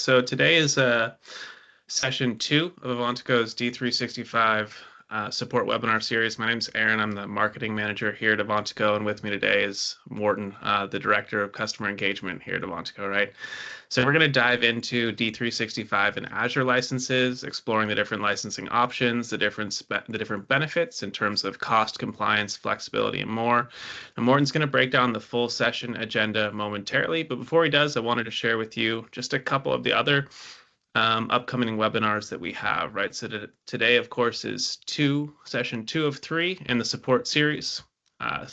So today is session 2 of Avantiico's D365 support webinar series. My name is Aaron. I'm the marketing manager here at Avantiico, and with me today is Morten, the director of customer engagement here at Avantiico, right? So we're going to dive into D365 and Azure licenses, exploring the different licensing options, the different benefits in terms of cost, compliance, flexibility, and more. And Morten's going to break down the full session agenda momentarily. But before he does, I wanted to share with you just a couple of the other upcoming webinars that we have, right? So today, of course, is session 2 of 3 in the support series.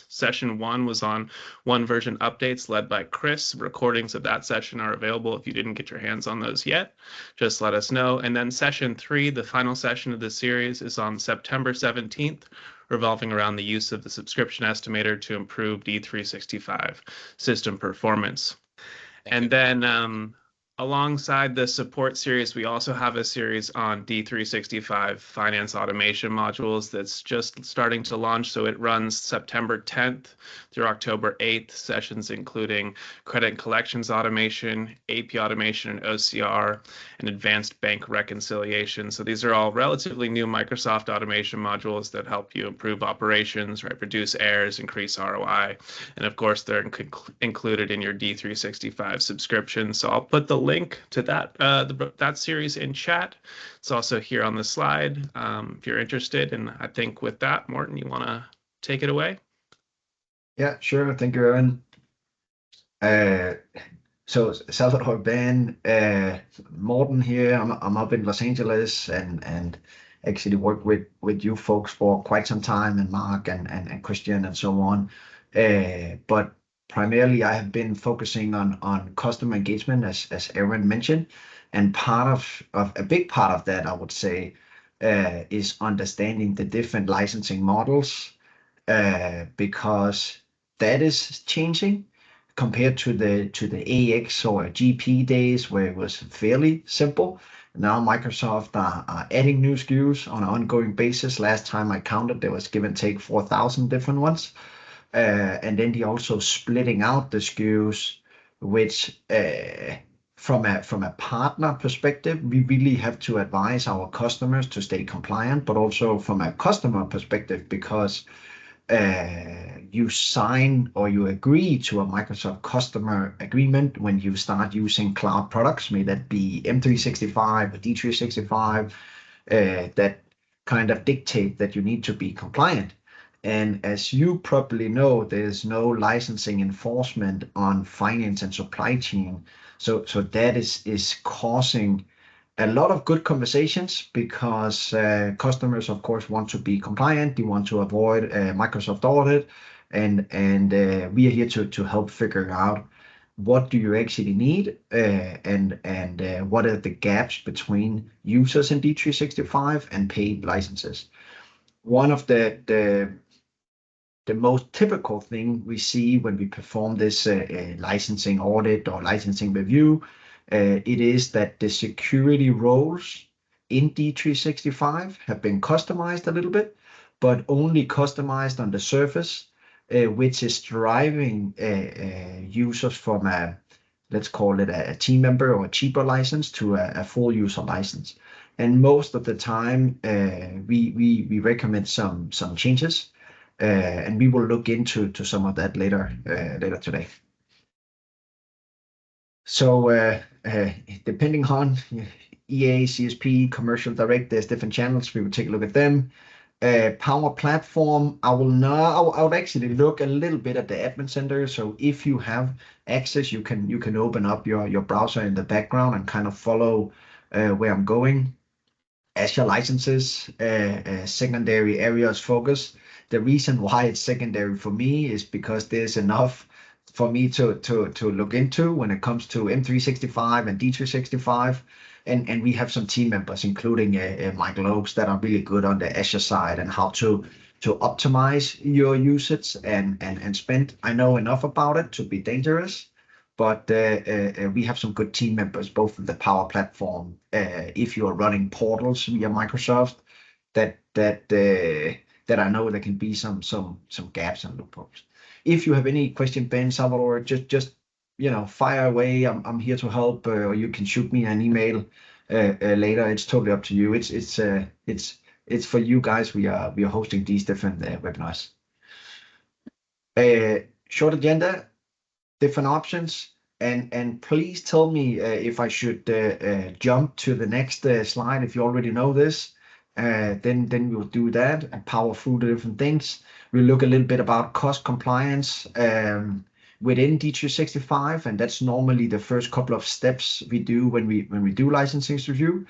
Session 1 was on one version updates led by Chris. Recordings of that session are available. If you didn't get your hands on those yet, just let us know. And then session 3, the final session of the series, is on September 17th, revolving around the use of the subscription estimator to improve D365 system performance. And then alongside the support series, we also have a series on D365 finance automation modules that's just starting to launch. So it runs September 10th through October 8th, sessions including credit and collections automation, AP automation and OCR, and advanced bank reconciliation. So these are all relatively new Microsoft automation modules that help you improve operations, right, reduce errors, increase ROI. And of course, they're included in your D365 subscription. So I'll put the link to that series in chat. It's also here on the slide if you're interested. And I think with that, Morten, you want to take it away? Yeah, sure. Thank you, Aaron. So Salvador, Ben, Morten here. I'm up in Los Angeles and actually work with you folks for quite some time, and Mark and Christian and so on. But primarily, I have been focusing on customer engagement, as Aaron mentioned, and a big part of that, I would say, is understanding the different licensing models, because that is changing compared to the AX or GP days where it was fairly simple. Now Microsoft are adding new SKUs on an ongoing basis. Last time I counted, there was give and take 4,000 different ones. And then they're also splitting out the SKUs, which from a partner perspective, we really have to advise our customers to stay compliant, but also from a customer perspective, because you sign or you agree to a Microsoft customer agreement when you start using cloud products, may that be M365 or D365, that kind of dictate that you need to be compliant. And as you probably know, there's no licensing enforcement on finance and supply chain. So that is causing a lot of good conversations, because customers, of course, want to be compliant. They want to avoid Microsoft audit, and we are here to help figure out what do you actually need, and what are the gaps between users in D365 and paid licenses. One of the most typical thing we see when we perform this licensing audit or licensing review, it is that the security roles in D365 have been customized a little bit, but only customized on the surface, which is driving users from let's call it a team member or a cheaper license to a full user license. And most of the time, we recommend some changes, and we will look into some of that later today. So depending on EA, CSP, commercial direct, there's different channels. We will take a look at them. Power Platform, I would actually look a little bit at the admin center. So if you have access, you can open up your browser in the background and kind of follow where I'm going. Azure licenses, secondary areas focus. The reason why it's secondary for me is because there's enough for me to look into when it comes to M365 and D365. And we have some team members, including Michael Oakes, that are really good on the Azure side and how to optimize your usage and spend. I know enough about it to be dangerous, but we have some good team members, both in the Power Platform, if you are running portals via Microsoft, that I know there can be some gaps and loopholes. If you have any question, Ben, Salvador, just fire away. I'm here to help, or you can shoot me an email later. It's totally up to you. It's for you guys. We are hosting these different webinars. Short agenda, different options, and please tell me if I should jump to the next slide. If you already know this, then we'll do that and power through the different things. We'll look a little bit about cost compliance within D365, and that's normally the first couple of steps we do when we do licensing review.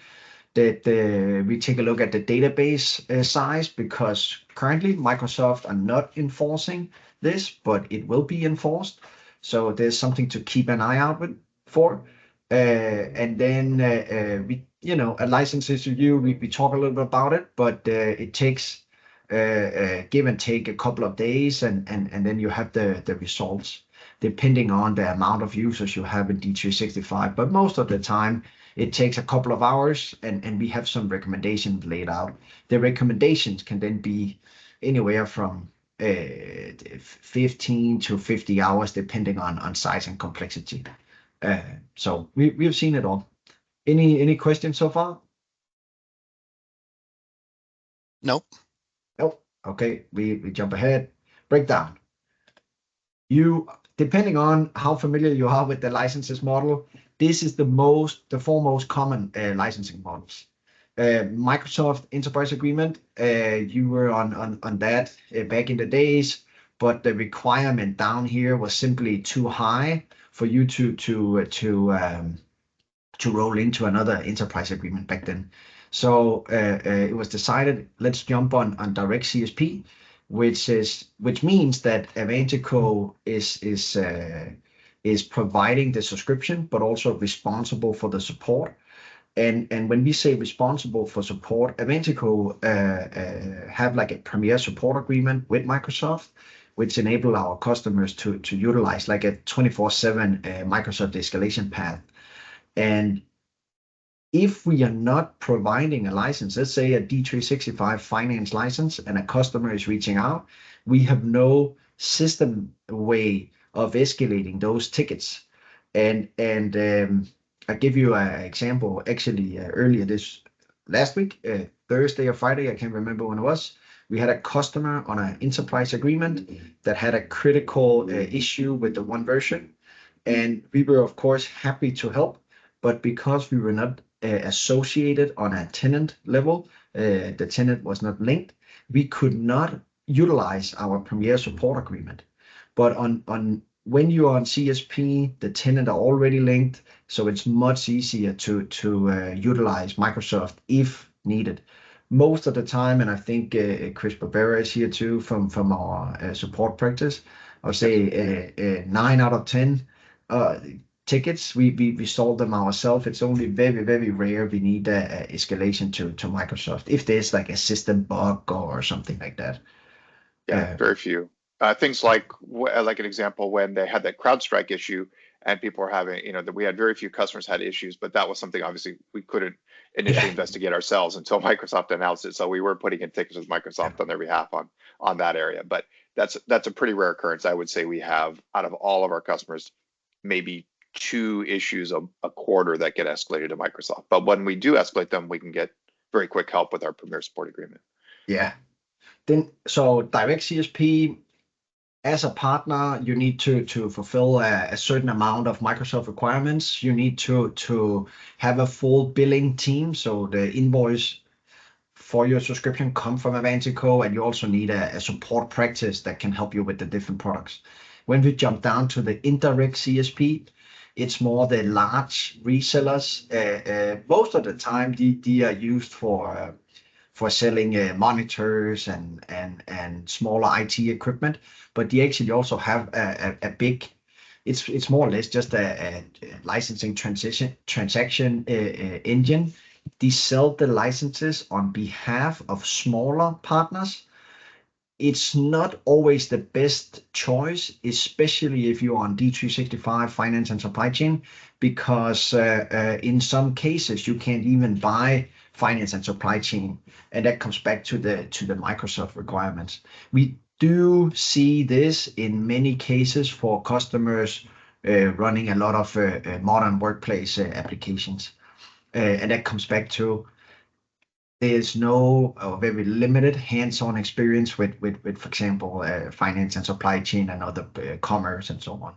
That we take a look at the database size, because currently Microsoft are not enforcing this, but it will be enforced. So there's something to keep an eye out for. And then we, a licenses review, we talk a little bit about it, but it takes give and take a couple of days, and then you have the results depending on the amount of users you have in D365. But most of the time, it takes a couple of hours, and we have some recommendations laid out. The recommendations can then be anywhere from 15 to 50 hours, depending on size and complexity. So we've seen it all. Any questions so far? Nope. Nope. Okay, we jump ahead. Breakdown. Depending on how familiar you are with the licenses model, this is the four most common licensing models. Microsoft Enterprise Agreement, you were on that back in the days, but the requirement down here was simply too high for you to roll into another enterprise agreement back then. So it was decided, let's jump on direct CSP, which means that Avantiico is providing the subscription, but also responsible for the support. And when we say responsible for support, Avantiico have like a premier support agreement with Microsoft, which enable our customers to utilize like a 24/7 Microsoft escalation path. And if we are not providing a license, let's say a D365 finance license, and a customer is reaching out, we have no system way of escalating those tickets. And I'll give you an example. Actually, earlier this last week, Thursday or Friday, I can't remember when it was, we had a customer on an enterprise agreement that had a critical issue with the one version. And we were, of course, happy to help. But because we were not associated on a tenant level, the tenant was not linked, we could not utilize our premier support agreement. But when you are on CSP, the tenant are already linked, so it's much easier to utilize Microsoft if needed. Most of the time, and I think Chris Barbera is here too from our support practice, I would say 9 out of 10 tickets, we solve them ourselves. It's only very, very rare we need escalation to Microsoft if there's like a system bug or something like that. Yeah, very few. Things like an example, when they had that CrowdStrike issue and people were having, that we had very few customers had issues, but that was something obviously we couldn't initially investigate ourselves until Microsoft announced it. So we were putting in tickets with Microsoft on their behalf on that area. But that's a pretty rare occurrence. I would say we have, out of all of our customers, maybe 2 issues a quarter that get escalated to Microsoft. But when we do escalate them, we can get very quick help with our Premier Support Agreement. Yeah. So direct CSP, as a partner, you need to fulfill a certain amount of Microsoft requirements. You need to have a full billing team, so the invoice for your subscription come from Avantiico, and you also need a support practice that can help you with the different products. When we jump down to the indirect CSP, it's more the large resellers. Most of the time, they are used for selling monitors and smaller IT equipment, but they actually also have a big, it's more or less just a licensing transaction engine. They sell the licenses on behalf of smaller partners. It's not always the best choice, especially if you're on D365 finance and supply chain, because in some cases you can't even buy finance and supply chain, and that comes back to the Microsoft requirements. We do see this in many cases for customers running a lot of modern workplace applications. And that comes back to there's no very limited hands-on experience with for example, finance and supply chain and other commerce and so on.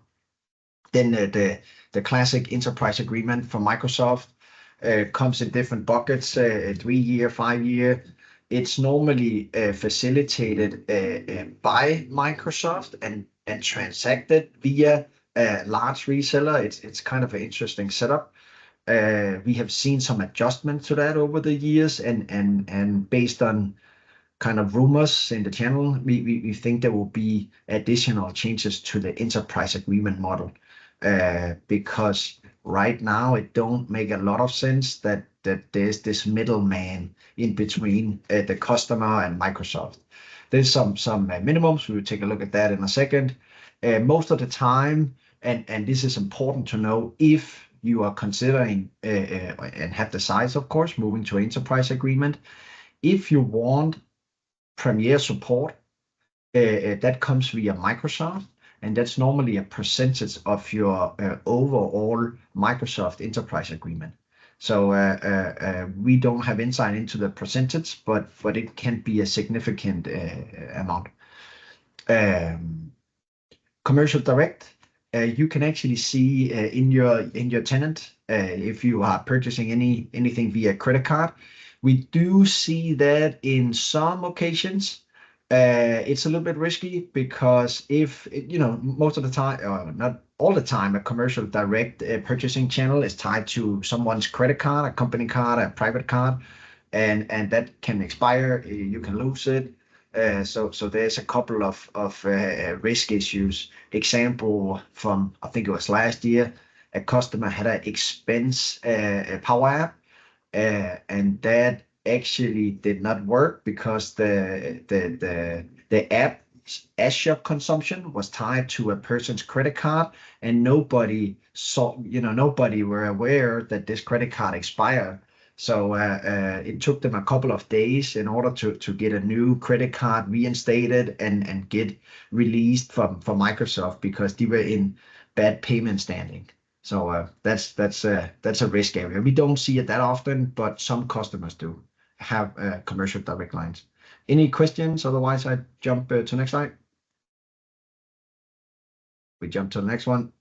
Then the classic enterprise agreement from Microsoft comes in different buckets, 3-year, 5-year. It's normally facilitated by Microsoft and transacted via a large reseller. It's kind of an interesting setup. We have seen some adjustments to that over the years, and based on kind of rumors in the channel, we think there will be additional changes to the enterprise agreement model, because right now it don't make a lot of sense that there's this middleman in between the customer and Microsoft. There's some minimums. We will take a look at that in a second. Most of the time, and this is important to know, if you are considering and have the size, of course, moving to enterprise agreement, if you want Premier support, that comes via Microsoft, and that's normally a percentage of your overall Microsoft enterprise agreement. So we don't have insight into the percentage, but it can be a significant amount. Commercial direct, you can actually see in your tenant, if you are purchasing anything via credit card. We do see that in some occasions. It's a little bit risky because if, most of the time, or not all the time, a commercial direct purchasing channel is tied to someone's credit card, a company card, a private card, and that can expire. You can lose it. So there's a couple of risk issues. Example from, I think it was last year, a customer had an expense Power App, and that actually did not work because the app's Azure consumption was tied to a person's credit card, and nobody were aware that this credit card expired. So it took them a couple of days in order to get a new credit card reinstated and get released from Microsoft, because they were in bad payment standing. So that's a risk area. We don't see it that often, but some customers do have commercial direct lines. Any questions? Otherwise, I jump to next slide. We jump to the next one.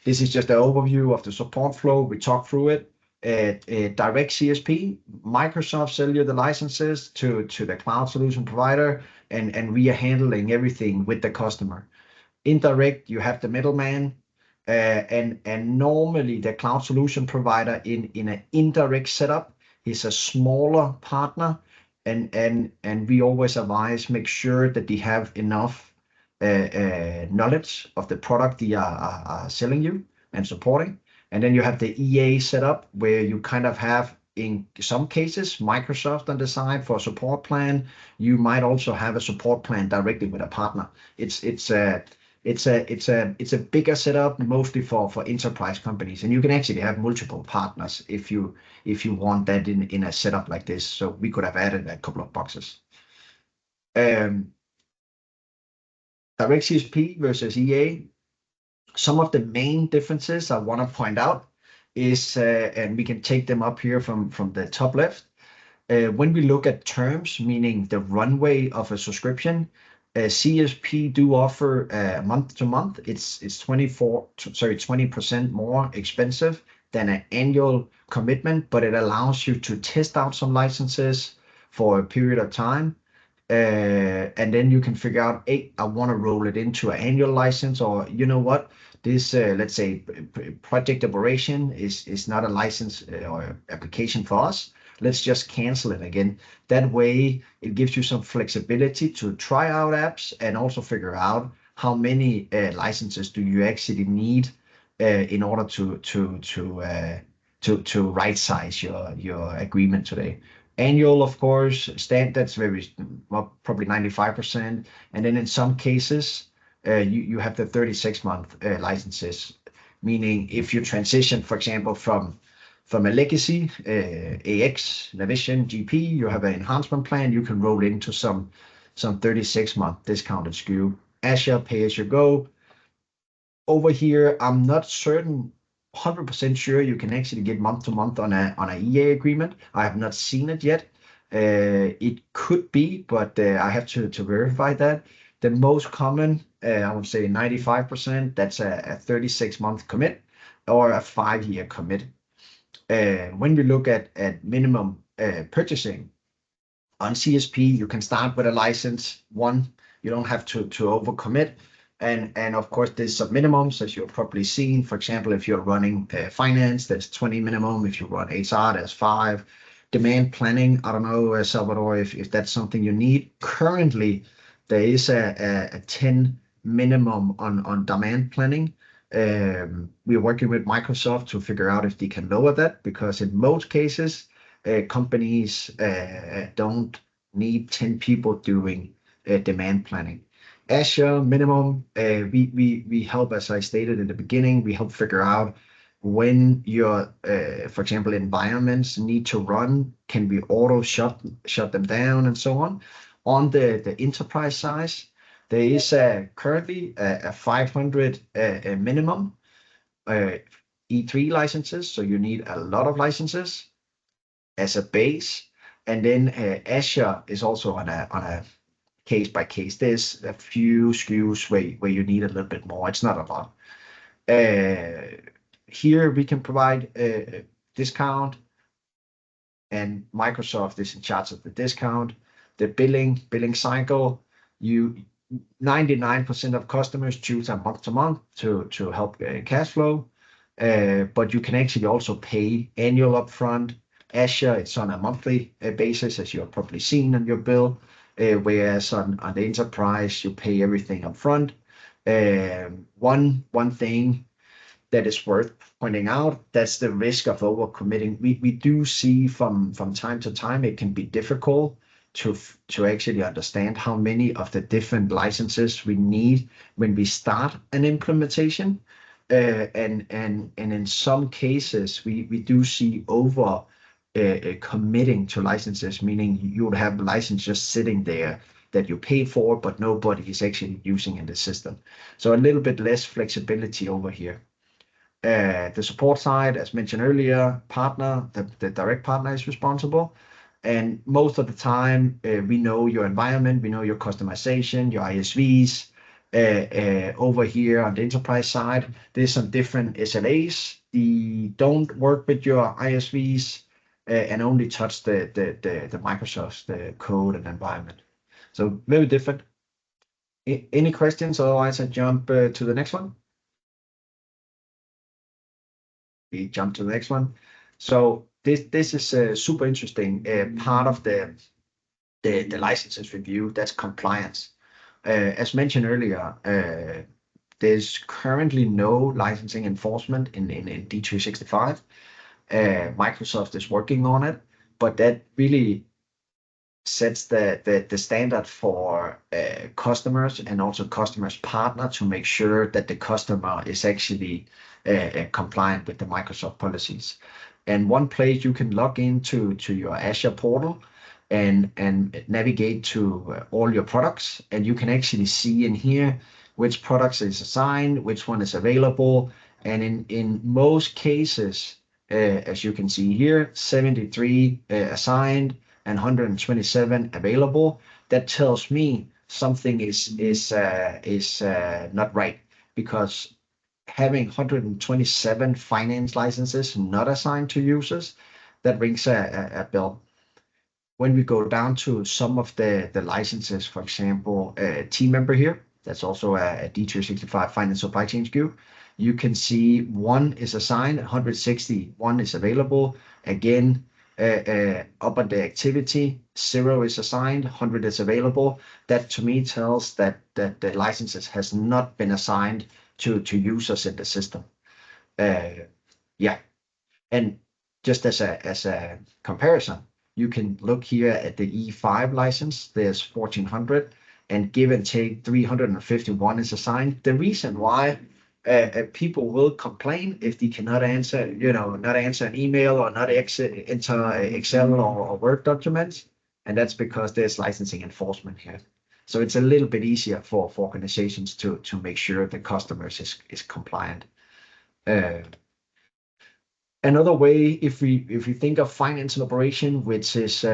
This is just an overview of the support flow. We talk through it. Direct CSP, Microsoft sell you the licenses to the cloud solution provider, and we are handling everything with the customer. Indirect, you have the middleman, and normally the cloud solution provider in an indirect setup is a smaller partner, and we always advise make sure that they have enough knowledge of the product they are selling you and supporting. And then you have the EA setup, where you kind of have, in some cases, Microsoft on the side for a support plan. You might also have a support plan directly with a partner. It's a bigger setup, mostly for enterprise companies, and you can actually have multiple partners if you want that in a setup like this. So we could have added a couple of boxes. Direct CSP versus EA. Some of the main differences I want to point out is, and we can take them up here from the top left. When we look at terms, meaning the runway of a subscription, CSP do offer month to month. It's 20% more expensive than an annual commitment, but it allows you to test out some licenses for a period of time. And then you can figure out, hey, I want to roll it into an annual license, or you know what, this let's say project operation is not a license or application for us. Let's just cancel it again. That way, it gives you some flexibility to try out apps and also figure out how many licenses do you actually need in order to right size your agreement today. Annual, of course, that's very, well, probably 95%. And then in some cases, you have the 36-month licenses, meaning if you transition, for example, from a legacy AX, Navision, GP, you have an enhancement plan, you can roll into some 36-month discounted SKU. Azure pay as you go. over here, I'm not certain, 100% sure you can actually get month to month on a EA agreement. I have not seen it yet. It could be, but I have to verify that. The most common, I would say 95%, that's a 36-month commit or a 5-year commit. When we look at minimum purchasing on CSP, you can start with a license one. You don't have to overcommit. And of course, there's some minimums, as you've probably seen. For example, if you're running finance, there's 20 minimum. If you run HR, there's 5. Demand planning, I don't know, Salvador, if that's something you need. Currently, there is a 10 minimum on demand planning. We're working with Microsoft to figure out if they can lower that, because in most cases, companies don't need 10 people doing demand planning. Azure minimum, we help, as I stated in the beginning, we help figure out when your, for example, environments need to run, can we auto shut them down and so on. On the enterprise size, there is currently a 500 minimum E3 licenses, so you need a lot of licenses as a base. And then Azure is also on a case by case. There's a few SKUs where you need a little bit more. It's not a lot. Here we can provide a discount, and Microsoft is in charge of the discount. The billing cycle, 99% of customers choose a month to month to help cash flow. But you can actually also pay annual upfront. Azure, it's on a monthly basis, as you have probably seen on your bill, whereas on the enterprise, you pay everything upfront. One thing that is worth pointing out, that's the risk of overcommitting. We do see from time to time, it can be difficult to actually understand how many of the different licenses we need when we start an implementation. And in some cases, we do see over committing to licenses, meaning you would have a license just sitting there that you pay for, but nobody is actually using in the system. So a little bit less flexibility over here. The support side, as mentioned earlier, partner, the direct partner is responsible. And most of the time, we know your environment, we know your customization, your ISVs. Over here on the enterprise side, there's some different SLAs. They don't work with your ISVs and only touch the Microsoft's the code and environment. So very different. Any questions? Otherwise, I jump to the next one. We jump to the next one. So this is super interesting. Part of the licenses review, that's compliance. As mentioned earlier, there's currently no licensing enforcement in D365. Microsoft is working on it, but that really sets the standard for customers and also customers' partner to make sure that the customer is actually compliant with the Microsoft policies. And one place you can log into your Azure portal and navigate to all your products, and you can actually see in here which products is assigned, which one is available. And in most cases, as you can see here, 73 assigned and 127 available. That tells me something is not right, because having 127 finance licenses not assigned to users, that rings a bell. When we go down to some of the licenses, for example, team member here, that's also a D365 finance supply chain SKU. You can see one is assigned, 161 is available. Again, up on the activity, 0 is assigned, 100 is available. That to me tells that the licenses has not been assigned to users in the system. Yeah, and just as a comparison, you can look here at the E5 license. There's 1400, and give and take 351 is assigned. The reason why people will complain if they cannot answer, not answer an email or not enter Excel or Word documents, and that's because there's licensing enforcement here. So it's a little bit easier for organizations to make sure the customers is compliant. Another way, if we think of finance and operation, which is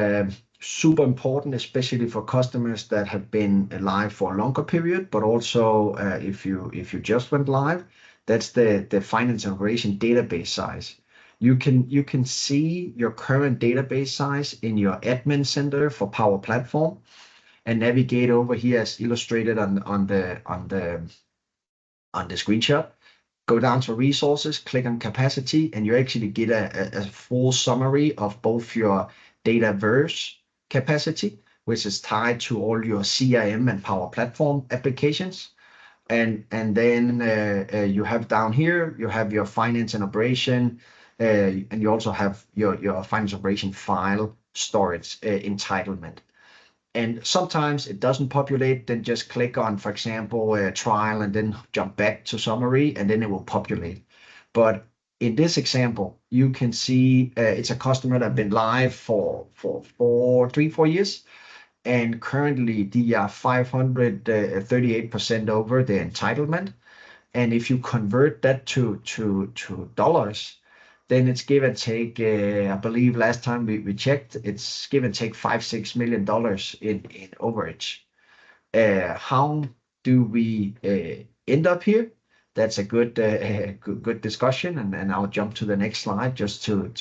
super important, especially for customers that have been live for a longer period, but also if you just went live, that's the finance and operation database size. You can see your current database size in your admin center for Power Platform, and navigate over here as illustrated on the screenshot. Go down to resources, click on capacity, and you actually get a full summary of both your Dataverse capacity, which is tied to all your CRM and Power Platform applications. And then you have down here, you have your finance and operation, and you also have your finance operation file storage entitlement. And sometimes it doesn't populate, then just click on, for example, trial and then jump back to summary, and then it will populate. But in this example, you can see it's a customer that have been live for 3-4 years, and currently they are 538% over the entitlement. And if you convert that to dollars, then it's give and take, I believe last time we checked, it's give and take $5-6 million in overage. How do we end up here? That's a good discussion, and I'll jump to the next slide just to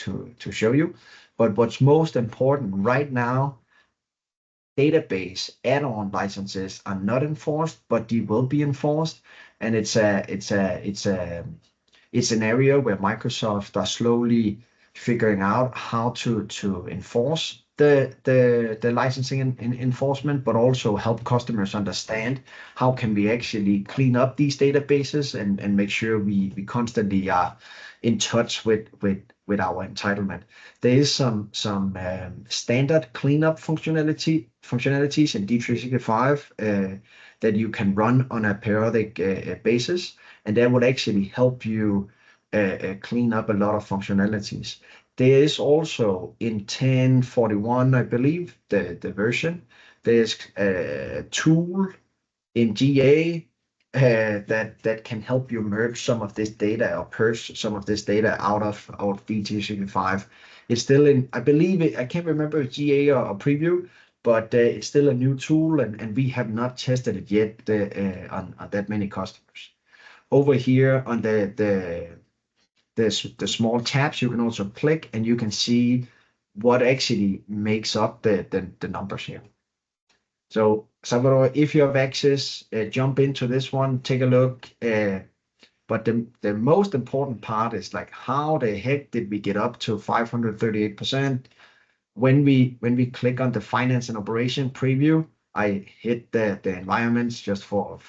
show you. But what's most important right now, database add-on licenses are not enforced, but they will be enforced, and it's an area where Microsoft are slowly figuring out how to enforce the licensing and enforcement, but also help customers understand how can we actually clean up these databases and make sure we constantly are in touch with our entitlement. There is some standard cleanup functionalities in D365 that you can run on a periodic basis, and that would actually help you clean up a lot of functionalities. There is also in 1041, I believe, the version, there's a tool in GA that can help you merge some of this data or purge some of this data out of D365. It's still in, I believe, I can't remember if GA or preview, but it's still a new tool, and we have not tested it yet on that many customers. Over here on the small tabs, you can also click and you can see what actually makes up the numbers here. So Salvador, if you have access, jump into this one, take a look. But the most important part is like, how the heck did we get up to 538%? When we click on the finance and operation preview, I hit the environments just for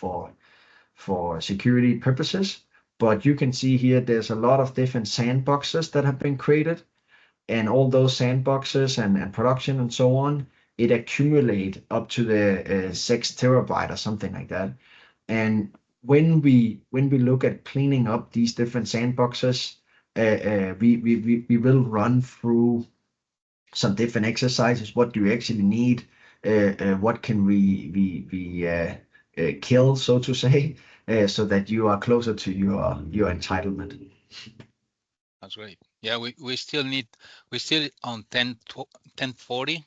security purposes. But you can see here, there's a lot of different sandboxes that have been created, and all those sandboxes and production and so on, it accumulate up to the 6 terabyte or something like that. And when we look at cleaning up these different sandboxes, we will run through some different exercises. What do you actually need? What can we kill, so to say, so that you are closer to your entitlement. That's great. Yeah, we still on 1040.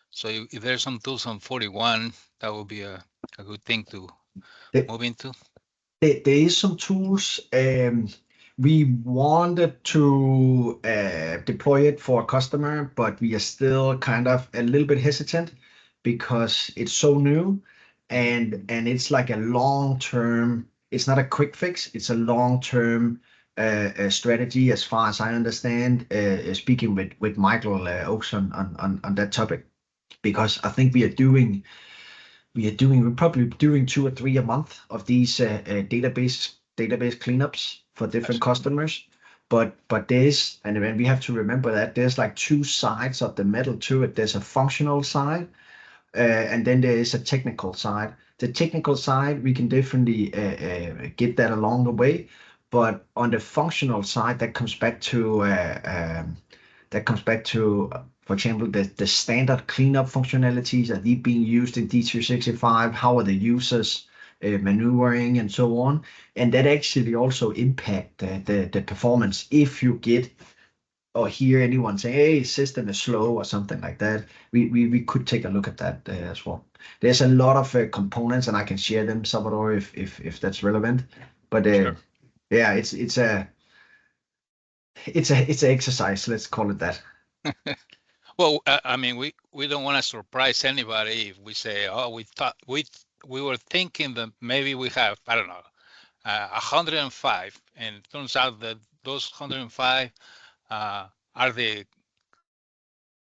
So if there's some tools on 41, that would be a good thing to move into. There is some tools. We wanted to deploy it for a customer, but we are still kind of a little bit hesitant because it's so new, and it's like a long-term. It's not a quick fix. It's a long-term strategy, as far as I understand. Speaking with Michael Oakes on that topic, because I think we're probably doing 2 or 3 a month of these database cleanups for different customers. But there's, and we have to remember that there's like 2 sides of the medal to it. There's a functional side, and then there is a technical side. The technical side, we can definitely get that along the way, but on the functional side, that comes back to For example, the standard cleanup functionalities, are they being used in D365? How are the users maneuvering and so on? And that actually also impact the performance. If you get or hear anyone say, hey, system is slow or something like that, we could take a look at that as well. There's a lot of components, and I can share them, Salvador, if that's relevant. But Sure. yeah, it's an exercise. Let's call it that. Well, I mean, we don't want to surprise anybody if we say, oh, we were thinking that maybe we have, I don't know, 105, and it turns out that those 105 are the,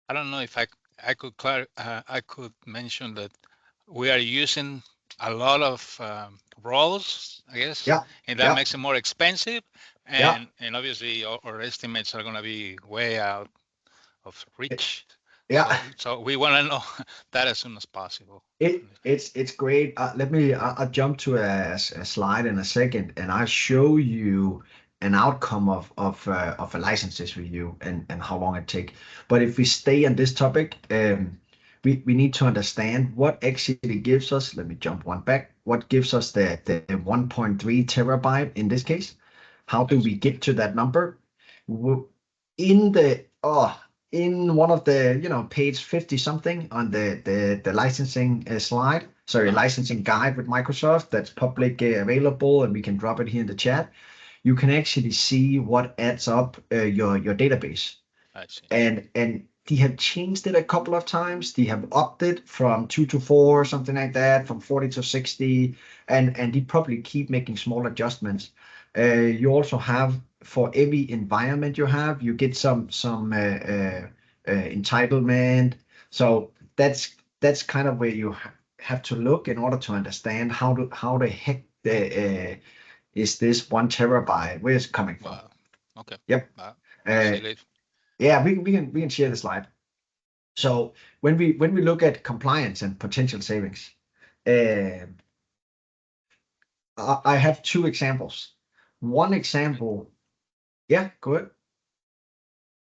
I don't know if I could mention that we are using a lot of roles, I guess, Yeah. and that makes it more expensive, Yeah. and obviously our estimates are going to be way out of reach. Yeah. So we want to know that as soon as possible. It's great. I'll jump to a slide in a second, and I'll show you an outcome of a licenses review and how long it take. But if we stay on this topic, we need to understand what actually gives us. Let me jump one back. What gives us the 1.3 terabyte in this case? How do we get to that number? In the in one of the page 50 something on the licensing slide, sorry, licensing guide with Microsoft that's public available, and we can drop it here in the chat. You can actually see what adds up your database. I see. And they have changed it a couple of times. They have upped it from 2 to 4, something like that, from 40 to 60, and they probably keep making small adjustments. You also have, for every environment you get some entitlement. So that's kind of where you have to look in order to understand how the heck is this 1 terabyte, where it's coming from. Wow. Okay. Yep. Yeah, we can share the slide. So when we look at compliance and potential savings, I have 2 examples. One example, yeah, go ahead.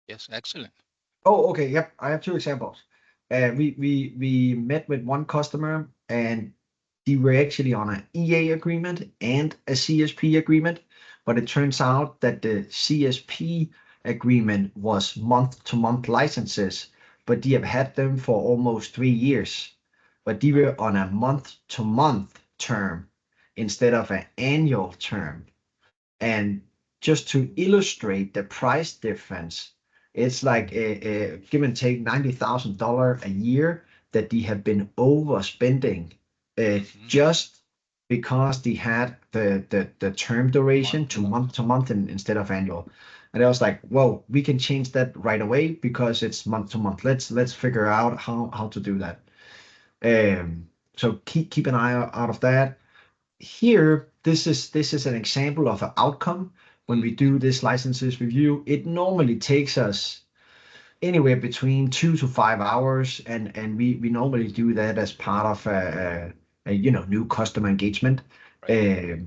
Yes, excellent. Oh, okay, yep. I have 2 examples. We met with one customer, and they were actually on an EA agreement and a CSP agreement, but it turns out that the CSP agreement was month-to-month licenses, but they have had them for almost 3 years. But they were on a month-to-month term instead of an annual term. And just to illustrate the price difference, it's like a give and take $90,000 a year that they have been overspending just because they had the term duration to month instead of annual. And I was like, whoa, we can change that right away because it's month to month. Let's figure out how to do that. So keep an eye out of that. Here, this is an example of an outcome. When we do this licenses review, it normally takes us anywhere between 2 to 5 hours, and we normally do that as part of a new customer engagement. Right.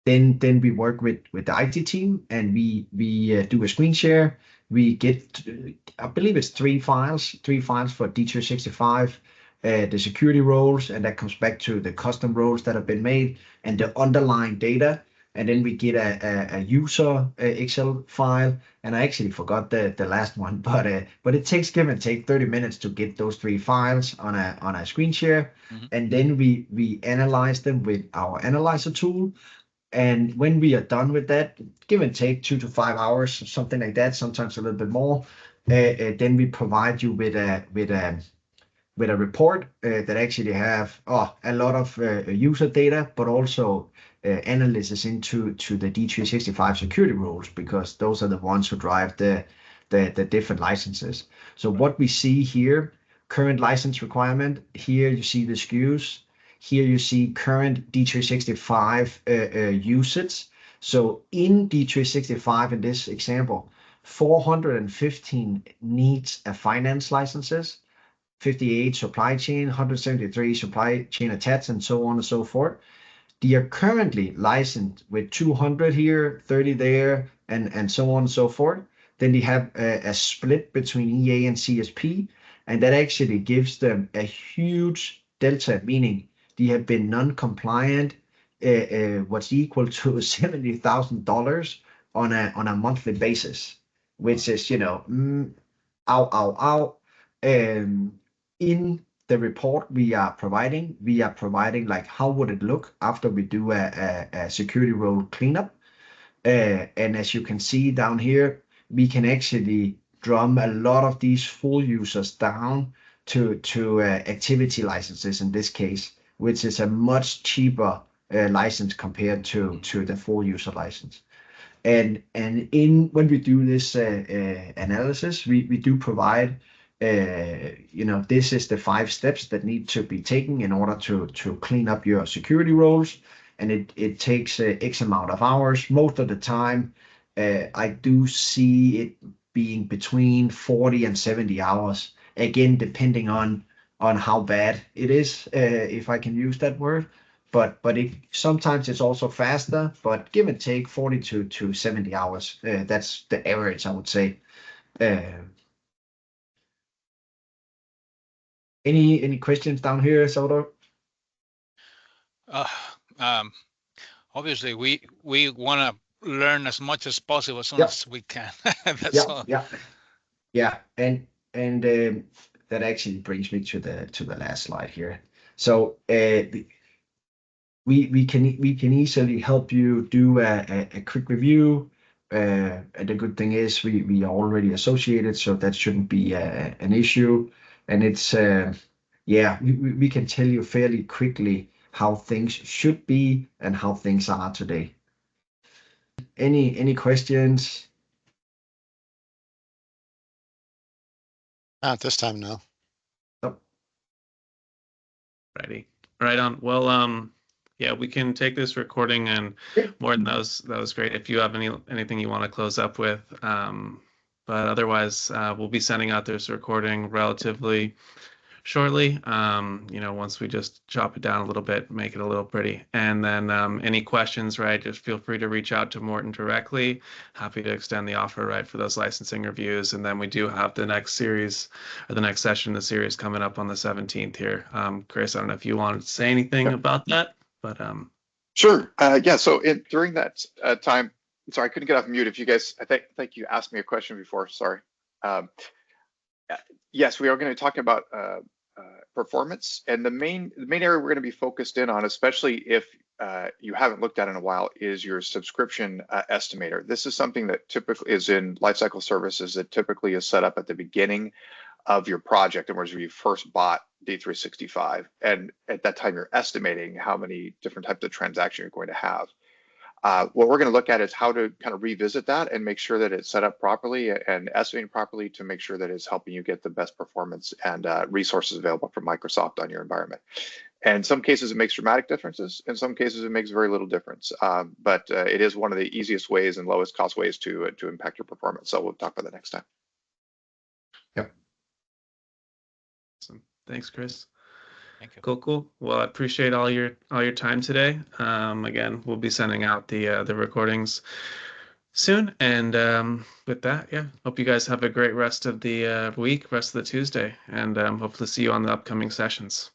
Then we work with the IT team, and we do a screen share. We get, I believe it's 3 files for D365, the security roles, and that comes back to the custom roles that have been made and the underlying data. And then we get a user Excel file, and I actually forgot the last one, but it takes give and take 30 minutes to get those 3 files on a screen share, and then we analyze them with our analyzer tool. And when we are done with that, give and take 2 to 5 hours, something like that, sometimes a little bit more, then we provide you with a report that actually have a lot of user data, but also analysis into the D365 security rules, because those are the ones who drive the different licenses. So what we see here, current license requirement, here you see the SKUs, here you see current D365 usage. So in D365, in this example, 415 needs a finance licenses, 58 supply chain, 173 supply chain attached, and so on and so forth. They are currently licensed with 200 here, 30 there, and so on and so forth. Then they have a split between EA and CSP, and that actually gives them a huge delta, meaning they have been non-compliant, what's equal to $70,000 on a monthly basis, which is, ow, ow, ow. In the report we are providing like how would it look after we do a security role cleanup. And as you can see down here, we can actually drum a lot of these full users down to activity licenses in this case, which is a much cheaper license compared to the full user license. And when we do this analysis, we do provide, this is the 5 steps that need to be taken in order to clean up your security roles. And it takes X amount of hours. Most of the time, I do see it being between 40 and 70 hours. Again, depending on how bad it is, if I can use that word. But sometimes it's also faster, but give and take 40 to 70 hours. That's the average, I would say. Any questions down here, Soto? Obviously, we want to learn as much as possible as soon as we can. That's all. Yeah. And that actually brings me to the last slide here. So we can easily help you do a quick review. And the good thing is we are already associated, so that shouldn't be an issue. And it's we can tell you fairly quickly how things should be and how things are today. Any questions? Not this time, no. Oh. Righty. Right on. Well, yeah, we can take this recording, and Morten, that was great. If you have anything you want to close up with, but otherwise, we'll be sending out this recording relatively shortly. Once we just chop it down a little bit, make it a little pretty, and then any questions, right? Just feel free to reach out to Morten directly. Happy to extend the offer, right, for those licensing reviews. And then we do have the next series, or the next session in the series, coming up on the 17th here. Chris, I don't know if you wanted to say anything about that, but Sure. Yeah. So during that time, sorry, I couldn't get off mute. If you guys, I think you asked me a question before. Sorry. Yes, we are going to talk about performance, and the main area we're going to be focused in on, especially if you haven't looked at in a while, is your subscription estimator. This is something that typically is in lifecycle services that typically is set up at the beginning of your project, and whereas you first bought D365, and at that time you're estimating how many different types of transactions you're going to have. What we're going to look at is how to kind of revisit that and make sure that it's set up properly and estimated properly to make sure that it's helping you get the best performance and resources available from Microsoft on your environment. And in some cases, it makes dramatic differences. In some cases, it makes very little difference. But it is one of the easiest ways and lowest cost ways to impact your performance. So we'll talk about that next time. Yep. Awesome. Thanks, Chris. Thank you. Cool. Well, I appreciate all your time today. Again, we'll be sending out the recordings soon. And with that, yeah, hope you guys have a great rest of the week, rest of the Tuesday, and hopefully see you on the upcoming sessions.